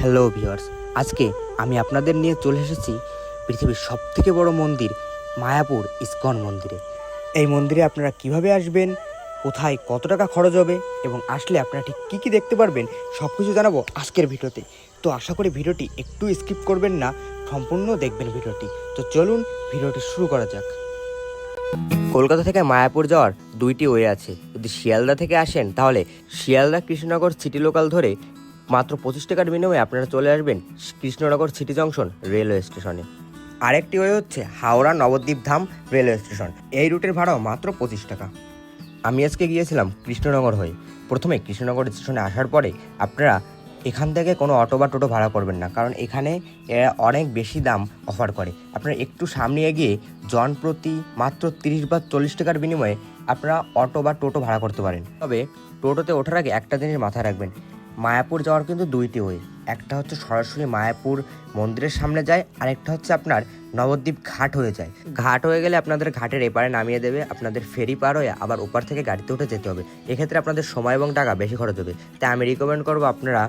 Hello viewers, আজকে আমি আপনাদের নিয়ে চলে এসেছি পৃথিবীর সবথেকে বড় মন্দির মায়াপুর ইসকন মন্দিরে। এই মন্দিরে আপনারা কিভাবে আসবেন, কোথায় কত টাকা খরচ হবে এবং আসলে আপনারা ঠিক কী কী দেখতে পারবেন সব কিছু জানাবো আজকের ভিডিওতে। তো আশা করি ভিডিওটি একটু স্কিপ করবেন না, সম্পূর্ণ দেখবেন ভিডিওটি। তো চলুন ভিডিওটি শুরু করা যাক। কলকাতা থেকে মায়াপুর যাওয়ার দুইটি ওয়ে আছে। যদি শিয়ালদা থেকে আসেন তাহলে শিয়ালদা কৃষ্ণনগর সিটি লোকাল ধরে মাত্র 25 টাকার বিনিময়ে আপনারা চলে আসবেন কৃষ্ণনগর সিটি জংশন রেলওয়ে স্টেশনে। আরেকটি ওয়ে হচ্ছে হাওড়া নবদ্বীপ ধাম রেলওয়ে স্টেশন। এই রুটের ভাড়াও মাত্র 25 টাকা। আমি আজকে গিয়েছিলাম কৃষ্ণনগর হয়ে। প্রথমে কৃষ্ণনগর স্টেশনে আসার পরে আপনারা এখান থেকে কোনো অটো বা টোটো ভাড়া করবেন না, কারণ এখানে এরা অনেক বেশি দাম অফার করে। আপনারা একটু সামনে এগিয়ে জন প্রতি মাত্র 30 বা 40 টাকার বিনিময়ে আপনারা অটো বা টোটো ভাড়া করতে পারেন। তবে টোটোতে ওঠার আগে একটা জিনিস মাথায় রাখবেন, মায়াপুর যাওয়ার কিন্তু দুইটি ওয়ে। একটা হচ্ছে সরাসরি মায়াপুর মন্দিরের সামনে যায়, আরেকটা হচ্ছে আপনার নবদ্বীপ ঘাট হয়ে যায়। ঘাট হয়ে গেলে আপনাদের ঘাটের এপারে নামিয়ে দেবে, আপনাদের ফেরি পার হয়ে আবার ওপার থেকে গাড়িতে উঠে যেতে হবে। এক্ষেত্রে আপনাদের সময় এবং টাকা বেশি খরচ হবে। তাই আমি রিকমেন্ড করবো আপনারা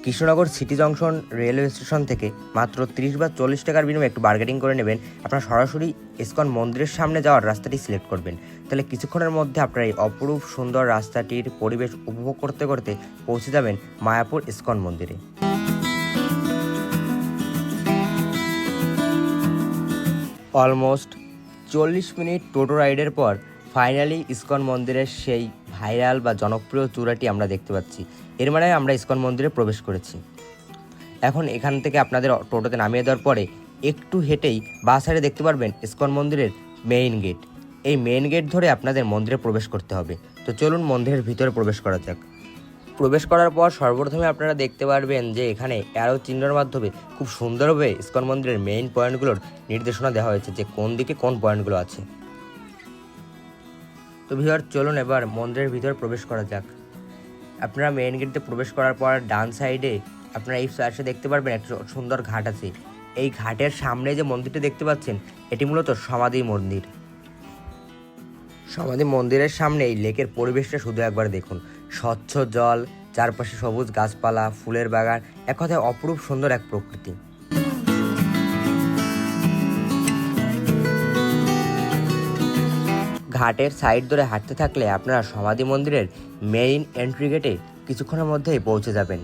Krishnanagar city junction railway station থেকে মাত্র 30 বা 40 টাকার বিনিময়ে একটু বার্গেনিং করে নেবেন। আপনারা সরাসরি ইসকন মন্দিরের সামনে যাওয়ার রাস্তাটি সিলেক্ট করবেন। তাহলে কিছুক্ষণের মধ্যে আপনারা এই অপরূপ সুন্দর রাস্তাটির পরিবেশ উপভোগ করতে করতে পৌঁছে যাবেন মায়াপুর ইসকন মন্দিরে। অলমোস্ট 40 মিনিট টোটো রাইডের পর ফাইনালি ইসকন মন্দিরের সেই ভাইরাল বা জনপ্রিয় চূড়াটি আমরা দেখতে পাচ্ছি। এর মানে আমরা ইসকন মন্দিরে প্রবেশ করেছি। এখন এখান থেকে আপনাদের টোটোতে নামিয়ে দেওয়ার পরে একটু হেঁটেই বাঁ সাইডে দেখতে পারবেন ইসকন মন্দিরের মেইন গেট। এই মেইন গেট ধরে আপনাদের মন্দিরে প্রবেশ করতে হবে। তো চলুন মন্দিরের ভিতরে প্রবেশ করা যাক। প্রবেশ করার পর সর্বপ্রথমে আপনারা দেখতে পারবেন যে এখানে অ্যারো চিহ্নের মাধ্যমে খুব সুন্দরভাবে ইসকন মন্দিরের মেইন পয়েন্টগুলোর নির্দেশনা দেওয়া হয়েছে যে কোন দিকে কোন পয়েন্টগুলো আছে। তো ভিউয়ার চলুন এবার মন্দিরের ভিতরে প্রবেশ করা যাক। আপনারা মেইন গেটে প্রবেশ করার পর ডান সাইডে আপনারা এই পাশে দেখতে পারবেন একটা সুন্দর ঘাট আছে। এই ঘাটের সামনে যে মন্দিরটি দেখতে পাচ্ছেন এটি মূলত সমাধি মন্দির। সমাধি মন্দিরের সামনে এই লেকের পরিবেশটা শুধু একবার দেখুন। স্বচ্ছ জল, চারপাশে সবুজ গাছপালা, ফুলের বাগান, এক কথায় অপরূপ সুন্দর এক প্রকৃতি। ঘাটের সাইড ধরে হাঁটতে থাকলে আপনারা সমাধি মন্দিরের মেইন এন্ট্রি গেটে কিছুক্ষণের মধ্যেই পৌঁছে যাবেন।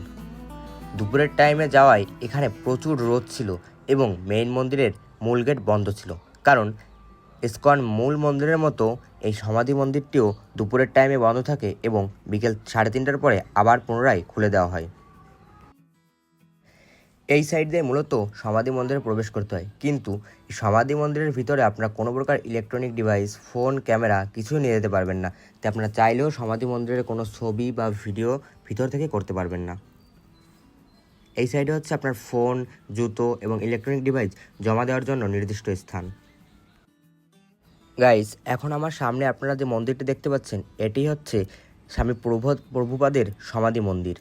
দুপুরের টাইমে যাওয়ায় এখানে প্রচুর রোদ ছিল এবং মেইন মন্দিরের মূল গেট বন্ধ ছিল, কারণ ইসকন মূল মন্দিরের মতো এই সমাধি মন্দিরটিও দুপুরের টাইমে বন্ধ থাকে এবং বিকেল 3:30টার পরে আবার পুনরায় খুলে দেওয়া হয়। এই সাইড দিয়ে মূলত সমাধি মন্দিরে প্রবেশ করতে হয়, কিন্তু এই সমাধি মন্দিরের ভিতরে আপনারা কোনো প্রকার ইলেকট্রনিক ডিভাইস, ফোন, ক্যামেরা কিছুই নিয়ে যেতে পারবেন না। তাই আপনারা চাইলেও সমাধি মন্দিরের কোনো ছবি বা ভিডিও ভিতর থেকে করতে পারবেন না। এই সাইডে হচ্ছে আপনার ফোন, জুতো এবং ইলেকট্রনিক ডিভাইস জমা দেওয়ার জন্য নির্দিষ্ট স্থান। গাইস, এখন আমার সামনে আপনারা যে মন্দিরটি দেখতে পাচ্ছেন এটি হচ্ছে স্বামী প্রভুপাদের সমাধি মন্দির।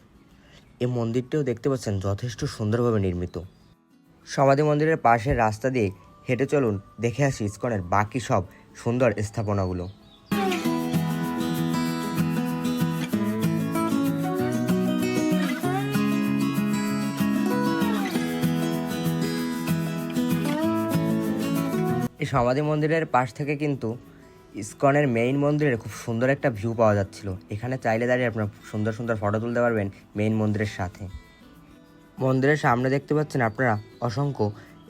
এই মন্দিরটিও দেখতে পাচ্ছেন যথেষ্ট সুন্দরভাবে নির্মিত। সমাধি মন্দিরের পাশের রাস্তা দিয়ে হেঁটে চলুন, দেখে আসি ইসকনের বাকি সব সুন্দর স্থাপনাগুলো। এই সমাধি মন্দিরের পাশ থেকে কিন্তু ইসকনের মেইন মন্দিরের খুব সুন্দর একটা ভিউ পাওয়া যাচ্ছিল। এখানে চাইলে দাঁড়িয়ে আপনারা সুন্দর সুন্দর ফটো তুলতে পারবেন মেইন মন্দিরের সাথে। মন্দিরের সামনে দেখতে পাচ্ছেন আপনারা অসংখ্য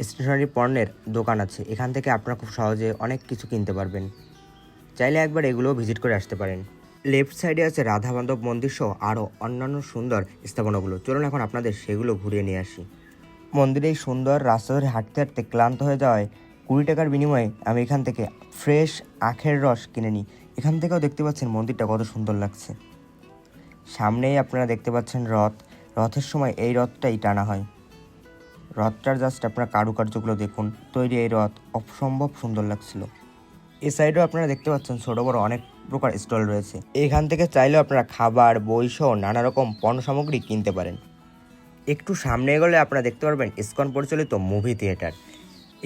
স্টেশনারি পণ্যের দোকান আছে। এখান থেকে আপনারা খুব সহজে অনেক কিছু কিনতে পারবেন। চাইলে একবার এগুলোও ভিজিট করে আসতে পারেন। লেফট সাইডে আছে রাধা মাধব মন্দির সহ আরও অন্যান্য সুন্দর স্থাপনাগুলো। চলুন এখন আপনাদের সেগুলো ঘুরিয়ে নিয়ে আসি। মন্দিরে এই সুন্দর রাস্তা ধরে হাঁটতে হাঁটতে ক্লান্ত হয়ে যাওয়ায় 20 টাকার বিনিময়ে আমি এখান থেকে ফ্রেশ আখের রস কিনে নিই। এখান থেকেও দেখতে পাচ্ছেন মন্দিরটা কত সুন্দর লাগছে। সামনেই আপনারা দেখতে পাচ্ছেন রথের সময় এই রথটাই টানা হয়। রথটার জাস্ট আপনারা কারুকার্যগুলো দেখুন, তৈরি এই রথ অসম্ভব সুন্দর লাগছিল। এই সাইডেও আপনারা দেখতে পাচ্ছেন ছোটো বড়ো অনেক প্রকার স্টল রয়েছে। এখান থেকে চাইলেও আপনারা খাবার, বই সহ নানা রকম পণ্য সামগ্রী কিনতে পারেন। একটু সামনে এগোলে আপনারা দেখতে পারবেন ইসকন পরিচালিত মুভি থিয়েটার।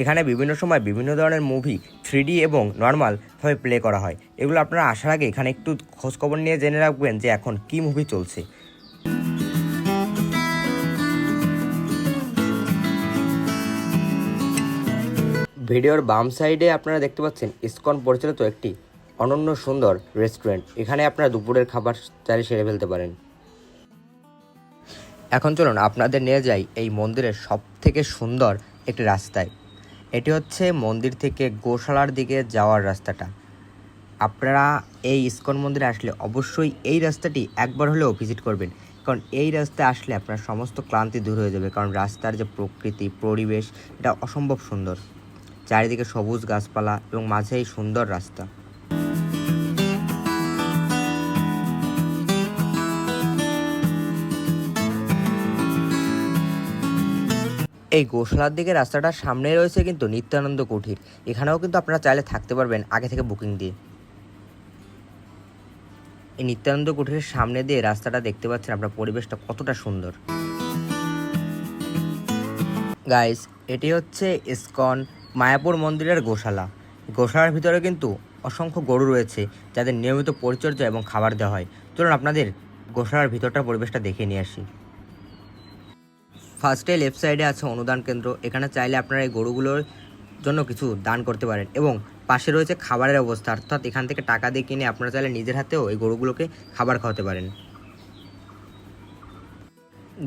এখানে বিভিন্ন সময় বিভিন্ন ধরনের মুভি 3D এবং নর্মালভাবে প্লে করা হয়। এগুলো আপনারা আসার আগে এখানে একটু খোঁজখবর নিয়ে জেনে রাখবেন যে এখন কী মুভি চলছে। ভিডিওর বাম সাইডে আপনারা দেখতে পাচ্ছেন ইসকন পরিচালিত একটি অনন্য সুন্দর রেস্টুরেন্ট। এখানে আপনারা দুপুরের খাবার চাইলে সেরে ফেলতে পারেন। এখন চলুন আপনাদের নিয়ে যাই এই মন্দিরের সব থেকে সুন্দর একটি রাস্তায়। এটি হচ্ছে মন্দির থেকে গোশালার দিকে যাওয়ার রাস্তাটা। আপনারা এই ইসকন মন্দিরে আসলে অবশ্যই এই রাস্তাটি একবার হলেও ভিজিট করবেন, কারণ এই রাস্তায় আসলে আপনার সমস্ত ক্লান্তি দূর হয়ে যাবে। কারণ রাস্তার যে প্রকৃতি পরিবেশ এটা অসম্ভব সুন্দর, চারিদিকে সবুজ গাছপালা এবং মাঝে এই সুন্দর রাস্তা। এই গোশালার দিকে রাস্তাটার সামনে রয়েছে কিন্তু নিত্যানন্দ কুঠির। এখানেও কিন্তু আপনারা চাইলে থাকতে পারবেন আগে থেকে বুকিং দিয়ে। এই নিত্যানন্দ কুঠিরের সামনে দিয়ে রাস্তাটা দেখতে পাচ্ছেন আপনার, পরিবেশটা কতটা সুন্দর। গাইস, এটি হচ্ছে ইসকন মায়াপুর মন্দিরের গোশালা। গোশালার ভিতরে কিন্তু অসংখ্য গরু রয়েছে যাদের নিয়মিত পরিচর্যা এবং খাবার দেওয়া হয়। চলুন আপনাদের গোশালার ভিতরটার পরিবেশটা দেখে নিয়ে আসি। ফার্স্টে লেফট সাইডে আছে অনুদান কেন্দ্র। এখানে চাইলে আপনারা এই গরুগুলোর জন্য কিছু দান করতে পারেন এবং পাশে রয়েছে খাবারের অবস্থা, অর্থাৎ এখান থেকে টাকা দিয়ে কিনে আপনারা চাইলে নিজের হাতেও এই গরুগুলোকে খাবার খাওয়াতে পারেন।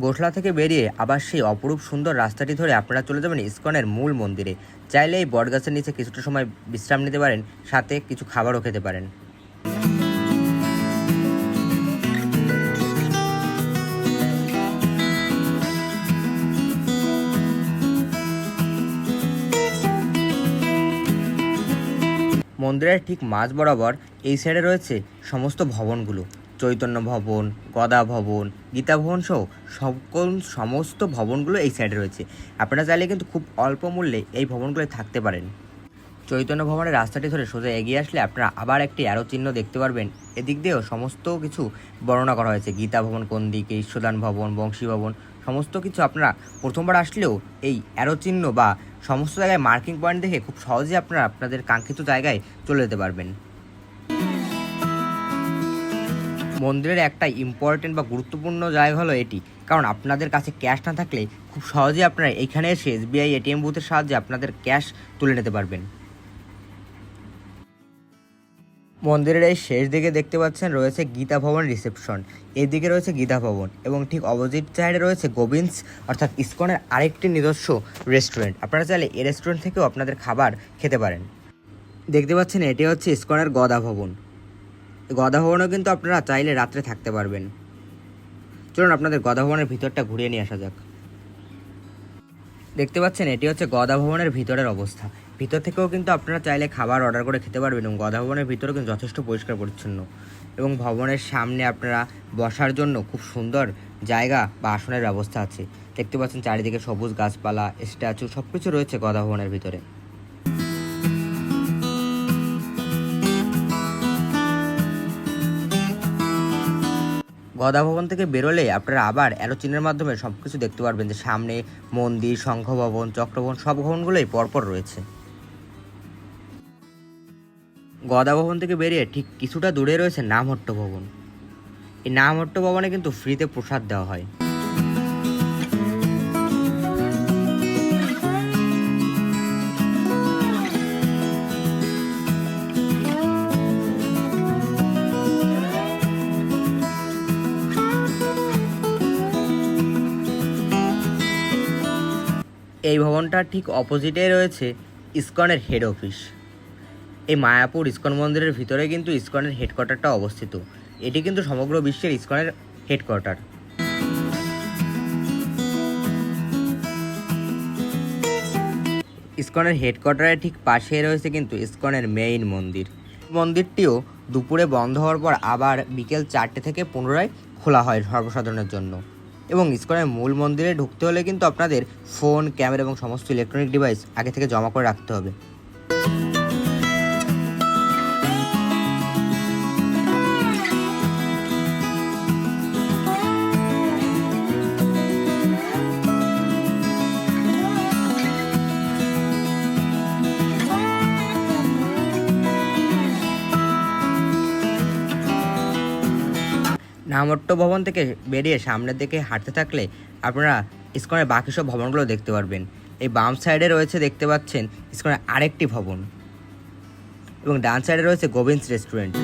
গোশালা থেকে বেরিয়ে আবার সেই অপরূপ সুন্দর রাস্তাটি ধরে আপনারা চলে যাবেন ইসকনের মূল মন্দিরে। চাইলে এই বটগাছের নিচে কিছুটা সময় বিশ্রাম নিতে পারেন, সাথে কিছু খাবারও খেতে পারেন। মন্দিরের ঠিক মাঝ বরাবর এই সাইডে রয়েছে সমস্ত ভবনগুলো, চৈতন্য ভবন, গদা ভবন, গীতা ভবন সহ সমস্ত ভবনগুলো এই সাইডে রয়েছে। আপনারা চাইলে কিন্তু খুব অল্প মূল্যে এই ভবনগুলোয় থাকতে পারেন। চৈতন্য ভবনের রাস্তাটি ধরে সোজা এগিয়ে আসলে আপনারা আবার একটি অ্যারো চিহ্ন দেখতে পারবেন। এদিক দিয়েও সমস্ত কিছু বর্ণনা করা হয়েছে, গীতা ভবন কোন দিকে, ঈশ্বরদান ভবন, বংশী ভবন, সমস্ত কিছু। আপনারা প্রথমবার আসলেও এই অ্যারো চিহ্ন বা সমস্ত জায়গায় মার্কিং পয়েন্ট দেখে খুব সহজেই আপনারা আপনাদের কাঙ্ক্ষিত জায়গায় চলে যেতে পারবেন। মন্দিরের একটা ইম্পর্টেন্ট বা গুরুত্বপূর্ণ জায়গা হলো এটি, কারণ আপনাদের কাছে ক্যাশ না থাকলে খুব সহজেই আপনারা এইখানে এসে SBI ATM বুথের সাহায্যে আপনাদের ক্যাশ তুলে নিতে পারবেন। মন্দিরের এই শেষ দিকে দেখতে পাচ্ছেন রয়েছে গীতা ভবন রিসেপশন, এদিকে রয়েছে গীতা ভবন এবং ঠিক অপোজিট সাইডে রয়েছে গোবিন্স অর্থাৎ ইসকনের আরেকটি নিজস্ব রেস্টুরেন্ট। আপনারা চাইলে এই রেস্টুরেন্ট থেকেও আপনাদের খাবার খেতে পারেন। দেখতে পাচ্ছেন এটি হচ্ছে ইসকনের গদা ভবন। গদা ভবনেও কিন্তু আপনারা চাইলে রাত্রে থাকতে পারবেন। চলুন আপনাদের গদা ভবনের ভিতরটা ঘুরিয়ে নিয়ে আসা যাক। দেখতে পাচ্ছেন এটি হচ্ছে গদা ভবনের ভিতরের অবস্থা। ভিতর থেকেও কিন্তু আপনারা চাইলে খাবার অর্ডার করে খেতে পারবেন এবং গদা ভবনের ভিতরেও কিন্তু যথেষ্ট পরিষ্কার পরিচ্ছন্ন এবং ভবনের সামনে আপনারা বসার জন্য খুব সুন্দর জায়গা বা আসনের ব্যবস্থা আছে। দেখতে পাচ্ছেন চারিদিকে সবুজ গাছপালা, স্ট্যাচু সব কিছু রয়েছে গদা ভবনের ভিতরে। গদা ভবন থেকে বেরোলে আপনারা আবার অ্যারো চিহ্নের মাধ্যমে সব কিছু দেখতে পারবেন যে সামনে মন্দির, শঙ্খ ভবন, চক্রভবন সব ভবনগুলোই পরপর রয়েছে। গদা ভবন থেকে বেরিয়ে ঠিক কিছুটা দূরে রয়েছে নামহট্ট ভবন। এই নামহট্ট ভবনে কিন্তু ফ্রিতে প্রসাদ দেওয়া হয়। এই ভবনটার ঠিক অপোজিটে রয়েছে ইসকনের হেড অফিস। এই মায়াপুর ইসকন মন্দিরের ভিতরে কিন্তু ইসকনের হেডকোয়ার্টারটা অবস্থিত। এটি কিন্তু সমগ্র বিশ্বের ইসকনের হেডকোয়ার্টার। ইসকনের হেডকোয়ার্টারের ঠিক পাশে রয়েছে কিন্তু ইসকনের মেইন মন্দির। মন্দিরটিও দুপুরে বন্ধ হওয়ার পর আবার বিকেল 4টে থেকে পুনরায় খোলা হয় সর্বসাধারণের জন্য। এবং ইসকনের মূল মন্দিরে ঢুকতে হলে কিন্তু আপনাদের ফোন, ক্যামেরা এবং সমস্ত ইলেকট্রনিক ডিভাইস আগে থেকে জমা করে রাখতে হবে। নামহট্ট ভবন থেকে বেরিয়ে সামনের দিকে হাঁটতে থাকলে আপনারা ইসকনের বাকি সব ভবনগুলো দেখতে পারবেন। এই বাম সাইডে রয়েছে দেখতে পাচ্ছেন ইসকনের আরেকটি ভবন এবং ডান সাইডে রয়েছে গোবিন্স রেস্টুরেন্ট।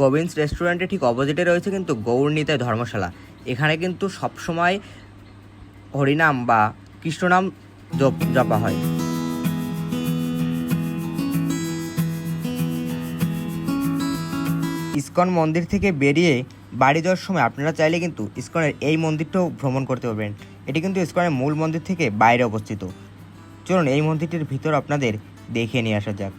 গোবিন্স রেস্টুরেন্টের ঠিক অপোজিটে রয়েছে কিন্তু গৌরনীতায় ধর্মশালা। এখানে কিন্তু সবসময় হরিনাম বা কৃষ্ণনাম জপা হয়। ইসকন মন্দির থেকে বেরিয়ে বাড়ি যাওয়ার সময় আপনারা চাইলে কিন্তু ইসকনের এই মন্দিরটাও ভ্রমণ করতে পারবেন। এটি কিন্তু ইসকনের মূল মন্দির থেকে বাইরে অবস্থিত। চলুন এই মন্দিরটির ভিতর আপনাদের দেখে নিয়ে আসা যাক।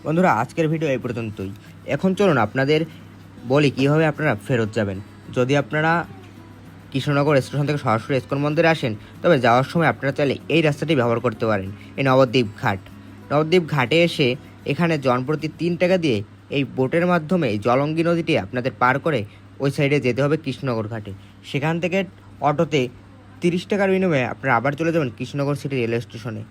বন্ধুরা, আজকের ভিডিও এই পর্যন্তই। এখন চলুন আপনাদের বলি কীভাবে আপনারা ফেরত যাবেন। যদি আপনারা কৃষ্ণনগর স্টেশন থেকে সরাসরি ইসকন মন্দিরে আসেন, তবে যাওয়ার সময় আপনারা চাইলে এই রাস্তাটি ব্যবহার করতে পারেন, এই নবদ্বীপ ঘাট। নবদ্বীপ ঘাটে এসে এখানে জনপ্রতি 3 টাকা দিয়ে এই বোটের মাধ্যমে জলঙ্গি নদীটি আপনাদের পার করে ওই সাইডে যেতে হবে কৃষ্ণনগর ঘাটে। সেখান থেকে অটোতে 30 টাকার বিনিময়ে আপনারা আবার চলে যাবেন কৃষ্ণনগর সিটি রেলওয়ে স্টেশনে।